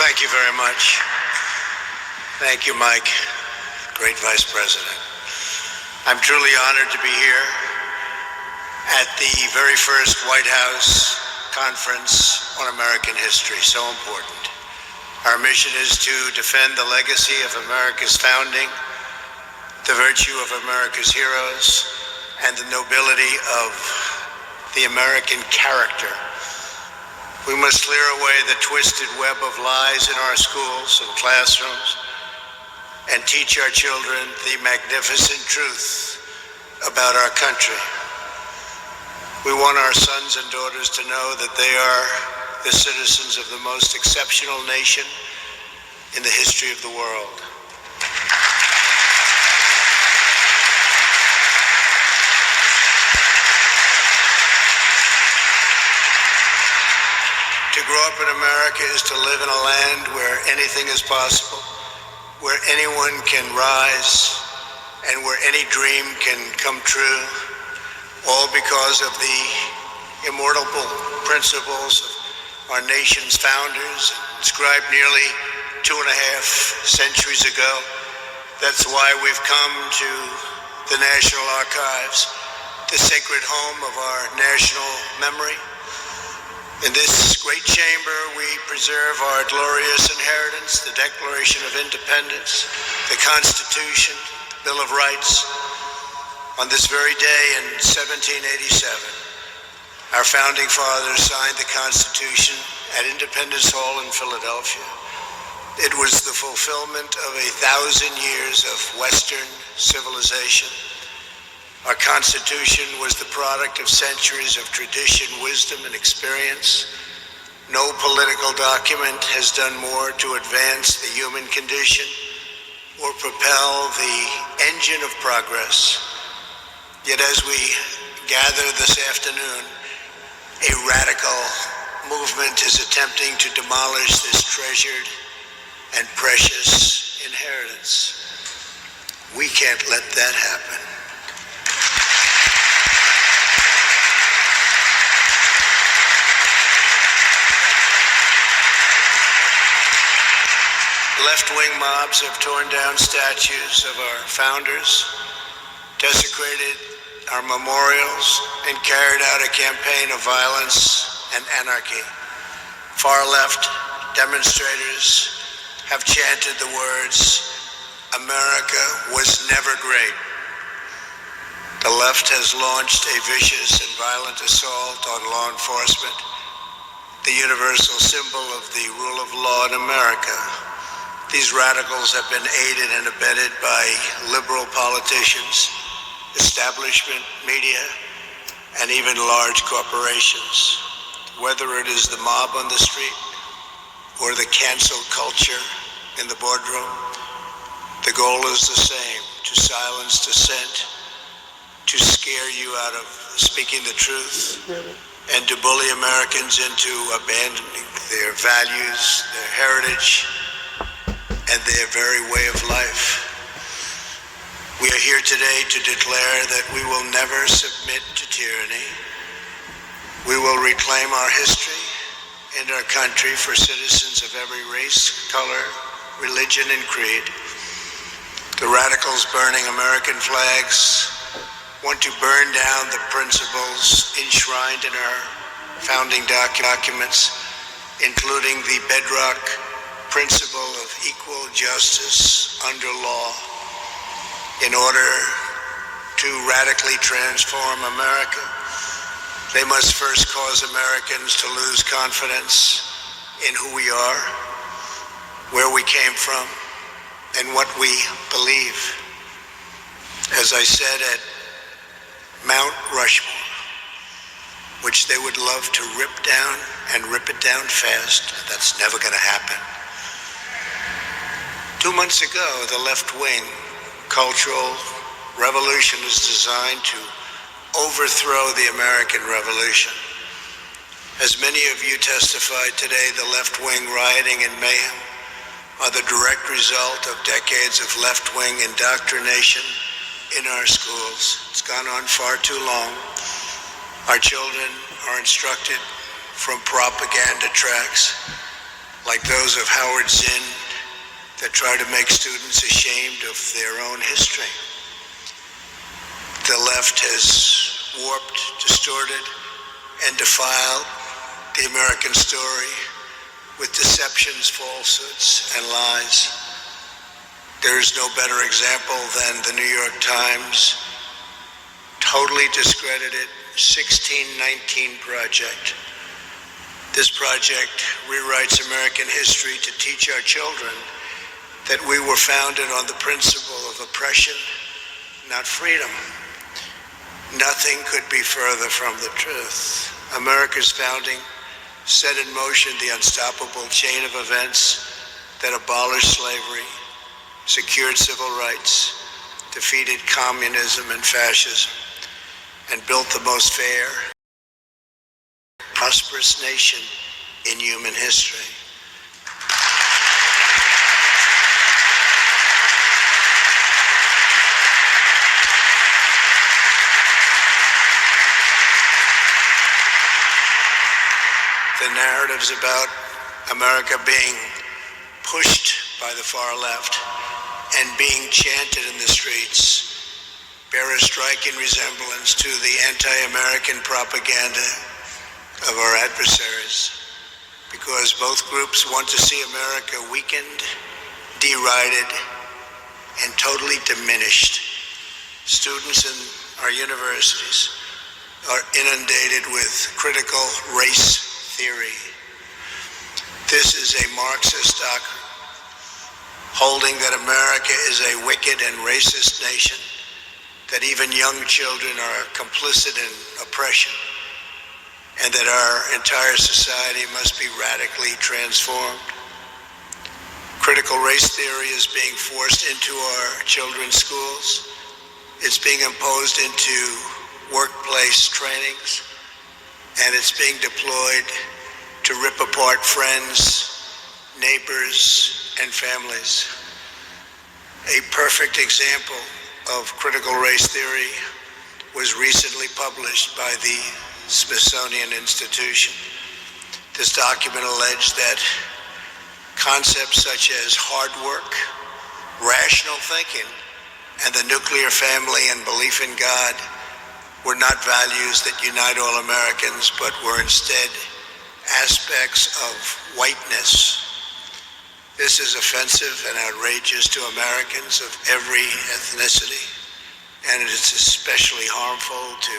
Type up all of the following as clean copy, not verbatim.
Thank you very much. Thank you, Mike, great Vice President. I'm truly honored to be here at the very first White House Conference on American History, so important. Our mission is to defend the legacy of America's founding, the virtue of America's heroes, and the nobility of the American character. We must clear away the twisted web of lies in our schools and classrooms and teach our children the magnificent truth about our country. We want our sons and daughters to know that they are the citizens of the most exceptional nation in the history of the world. To grow up in America is to live in a land where anything is possible, where anyone can rise, and where any dream can come true, all because of the immortal principles of our nation's founders, inscribed nearly 2.5 centuries ago. That's why we've come to the National Archives, the sacred home of our national memory. In this great chamber, we preserve our glorious inheritance, the Declaration of Independence, the Constitution, the Bill of Rights. On this very day in 1787, our founding fathers signed the Constitution at Independence Hall in Philadelphia. It was the fulfillment of 1,000 years of Western civilization. Our Constitution was the product of centuries of tradition, wisdom, and experience. No political document has done more to advance the human condition or propel the engine of progress. Yet as we gather this afternoon, a radical movement is attempting to demolish this treasured and precious inheritance. We can't let that happen. Left-wing mobs have torn down statues of our founders, desecrated our memorials, and carried out a campaign of violence and anarchy. Far-left demonstrators have chanted the words, "America was never great." The left has launched a vicious and violent assault on law enforcement, the universal symbol of the rule of law in America. These radicals have been aided and abetted by liberal politicians, establishment media, and even large corporations. Whether it is the mob on the street or the cancel culture in the boardroom, the goal is the same: to silence dissent, to scare you out of speaking the truth, and to bully Americans into abandoning their values, their heritage, and their very way of life. We are here today to declare that we will never submit to tyranny. We will reclaim our history and our country for citizens of every race, color, religion, and creed. The radicals burning American flags want to burn down the principles enshrined in our founding documents, including the bedrock principle of equal justice under law. In order to radically transform America, they must first cause Americans to lose confidence in who we are, where we came from, and what we believe. As I said at Mount Rushmore, which they would love to rip down and rip it down fast, that's never going to happen. 2 months ago, the left-wing cultural revolution was designed to overthrow the American Revolution. As many of you testified today, the left-wing rioting and mayhem are the direct result of decades of left-wing indoctrination in our schools. It's gone on far too long. Our children are instructed from propaganda tracks. like those of Howard Zinn, that try to make students ashamed of their own history. The left has warped, distorted, and defiled the American story with deceptions, falsehoods, and lies. There is no better example than the New York Times totally discredited 1619 Project. This project rewrites American history to teach our children that we were founded on the principle of oppression, not freedom. Nothing could be further from the truth. America's founding set in motion the unstoppable chain of events that abolished slavery, secured civil rights, defeated communism and fascism, and built the most fair, prosperous nation in human history. The narratives about America being pushed by the far left and being chanted in the streets bear a striking resemblance to the anti-American propaganda of our adversaries, because both groups want to see America weakened, derided, and totally diminished. Students in our universities are inundated with critical race theory. This is a Marxist doctrine, holding that America is a wicked and racist nation, that even young children are complicit in oppression, and that our entire society must be radically transformed. Critical race theory is being forced into our children's schools. It's being imposed into workplace trainings, and it's being deployed to rip apart friends, neighbors, and families. A perfect example of critical race theory was recently published by the Smithsonian Institution. This document alleged that concepts such as hard work, rational thinking, and the nuclear family and belief in God were not values that unite all Americans, but were instead aspects of whiteness. This is offensive and outrageous to Americans of every ethnicity, and it is especially harmful to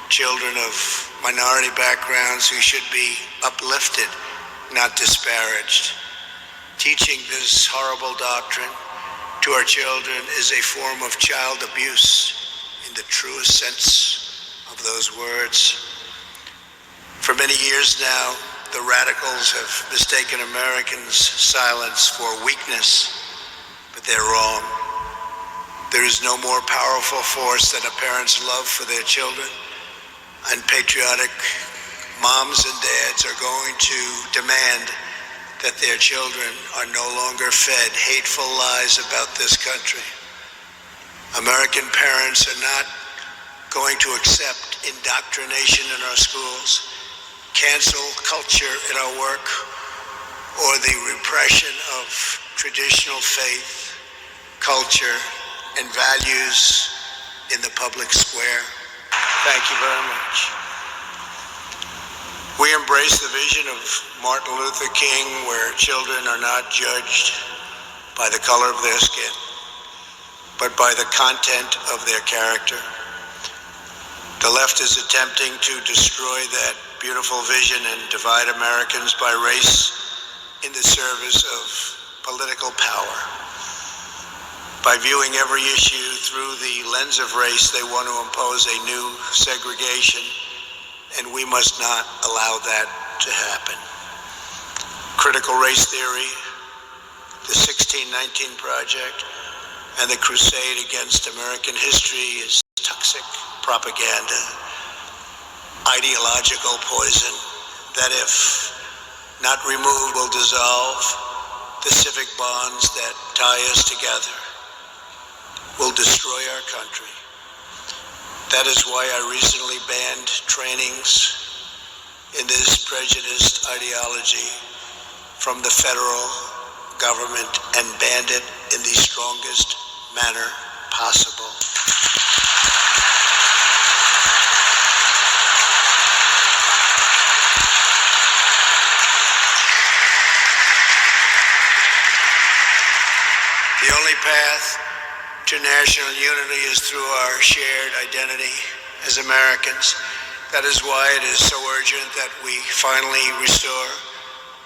children of minority backgrounds who should be uplifted, not disparaged. Teaching this horrible doctrine to our children is a form of child abuse in the truest sense of those words. For many years now, the radicals have mistaken Americans' silence for weakness, but they're wrong. There is no more powerful force than a parent's love for their children, and patriotic moms and dads are going to demand that their children are no longer fed hateful lies about this country. American parents are not going to accept indoctrination in our schools, cancel culture in our work, or the repression of traditional faith, culture, and values in the public square. Thank you very much. We embrace the vision of Martin Luther King, where children are not judged by the color of their skin, but by the content of their character. The left is attempting to destroy that beautiful vision and divide Americans by race in the service of political power. By viewing every issue through the lens of race, they want to impose a new segregation, and we must not allow that to happen. Critical race theory, the 1619 Project, and the crusade against American history is toxic propaganda, ideological poison that, if not removed, will dissolve the civic bonds that tie us together, will destroy our country. That is why I recently banned trainings in this prejudiced ideology from the federal government and banned it in the strongest manner possible. The only path to national unity is through our shared identity as Americans. That is why it is so urgent that we finally restore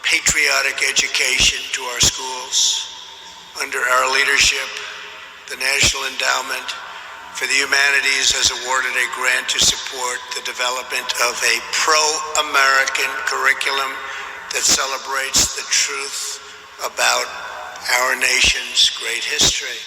patriotic education to our schools. Under our leadership, the National Endowment for the Humanities has awarded a grant to support the development of a pro-American curriculum that celebrates the truth about our nation's great history.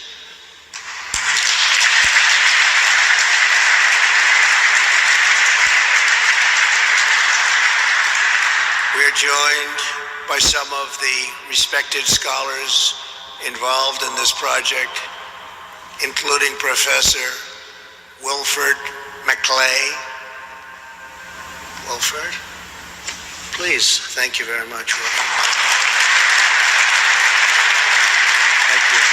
We are joined by some of the respected scholars involved in this project, including Professor Wilfred McClay. Wilfred, please, thank you very much. Thank you.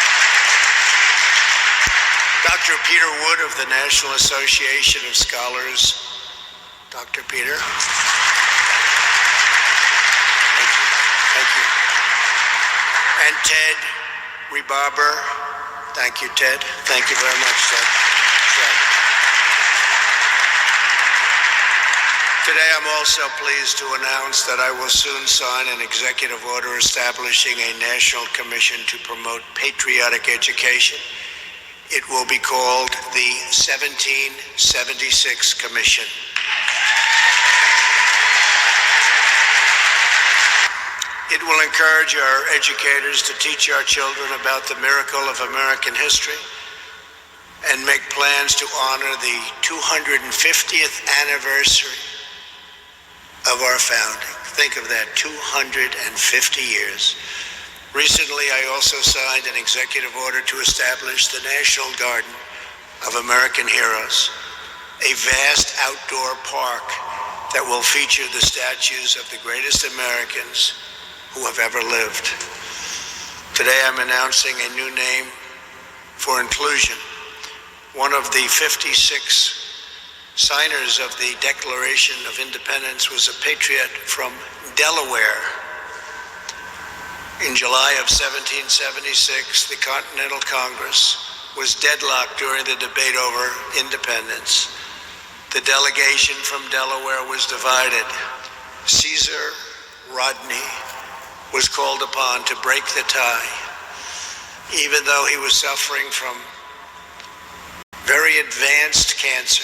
Dr. Peter Wood of the National Association of Scholars. Dr. Peter. Thank you. And Ted Rebarber. Thank you, Ted. Thank you very much, Ted. Today, I'm also pleased to announce that I will soon sign an executive order establishing a national commission to promote patriotic education. It will be called the 1776 Commission. It will encourage our educators to teach our children about the miracle of American history and make plans to honor the 250th anniversary of our founding. Think of that, 250 years. Recently, I also signed an executive order to establish the National Garden of American Heroes, a vast outdoor park that will feature the statues of the greatest Americans who have ever lived. Today, I'm announcing a new name for inclusion. One of the 56 signers of the Declaration of Independence was a patriot from Delaware. In July of 1776, the Continental Congress was deadlocked during the debate over independence. The delegation from Delaware was divided. Caesar Rodney was called upon to break the tie, even though he was suffering from very advanced cancer.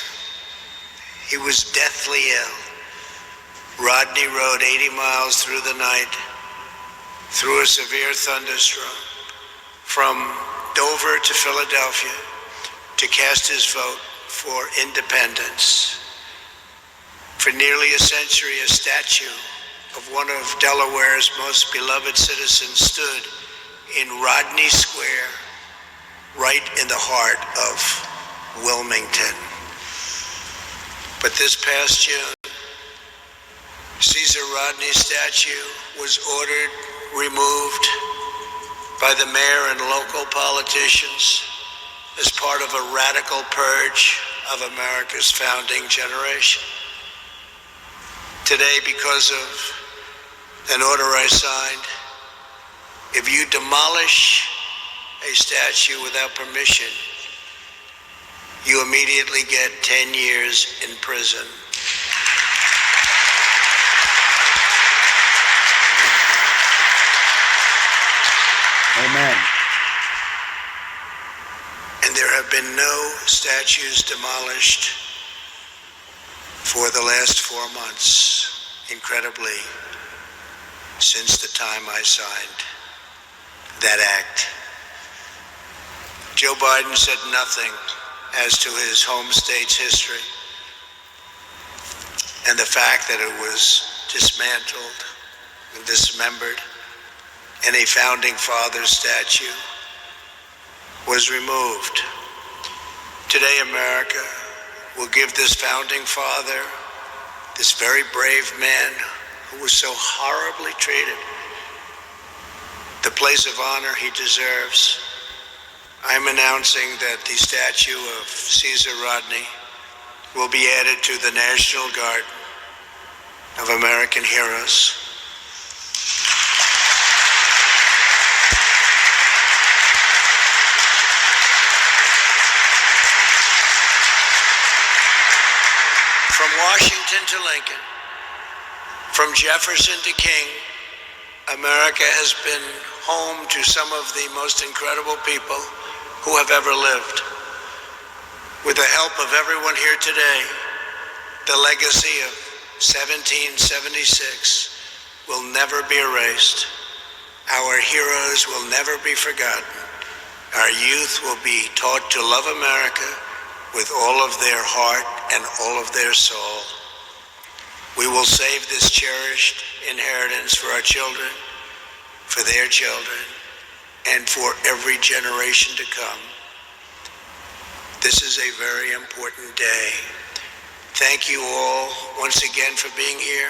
He was deathly ill. Rodney rode 80 miles through the night, through a severe thunderstorm, from Dover to Philadelphia to cast his vote for independence. For nearly a century, a statue of one of Delaware's most beloved citizens stood in Rodney Square, right in the heart of Wilmington. But this past June, Caesar Rodney's statue was ordered removed by the mayor and local politicians as part of a radical purge of America's founding generation. Today, because of an order I signed, if you demolish a statue without permission, you immediately get 10 years in prison. Amen. And there have been no statues demolished for the last 4 months, incredibly, since the time I signed that act. Joe Biden said nothing as to his home state's history and the fact that it was dismantled and dismembered and a founding father statue was removed. Today, America will give this founding father, this very brave man who was so horribly treated, place of honor he deserves, I'm announcing that the statue of Caesar Rodney will be added to the National Guard of American Heroes. From Washington to Lincoln, from Jefferson to King, America has been home to some of the most incredible people who have ever lived. With the help of everyone here today, the legacy of 1776 will never be erased. Our heroes will never be forgotten. Our youth will be taught to love America with all of their heart and all of their soul. We will save this cherished inheritance for our children, for their children, and for every generation to come. This is a very important day. Thank you all once again for being here.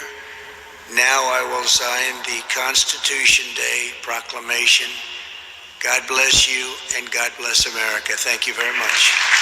Now I will sign the Constitution Day proclamation. God bless you and God bless America. Thank you very much.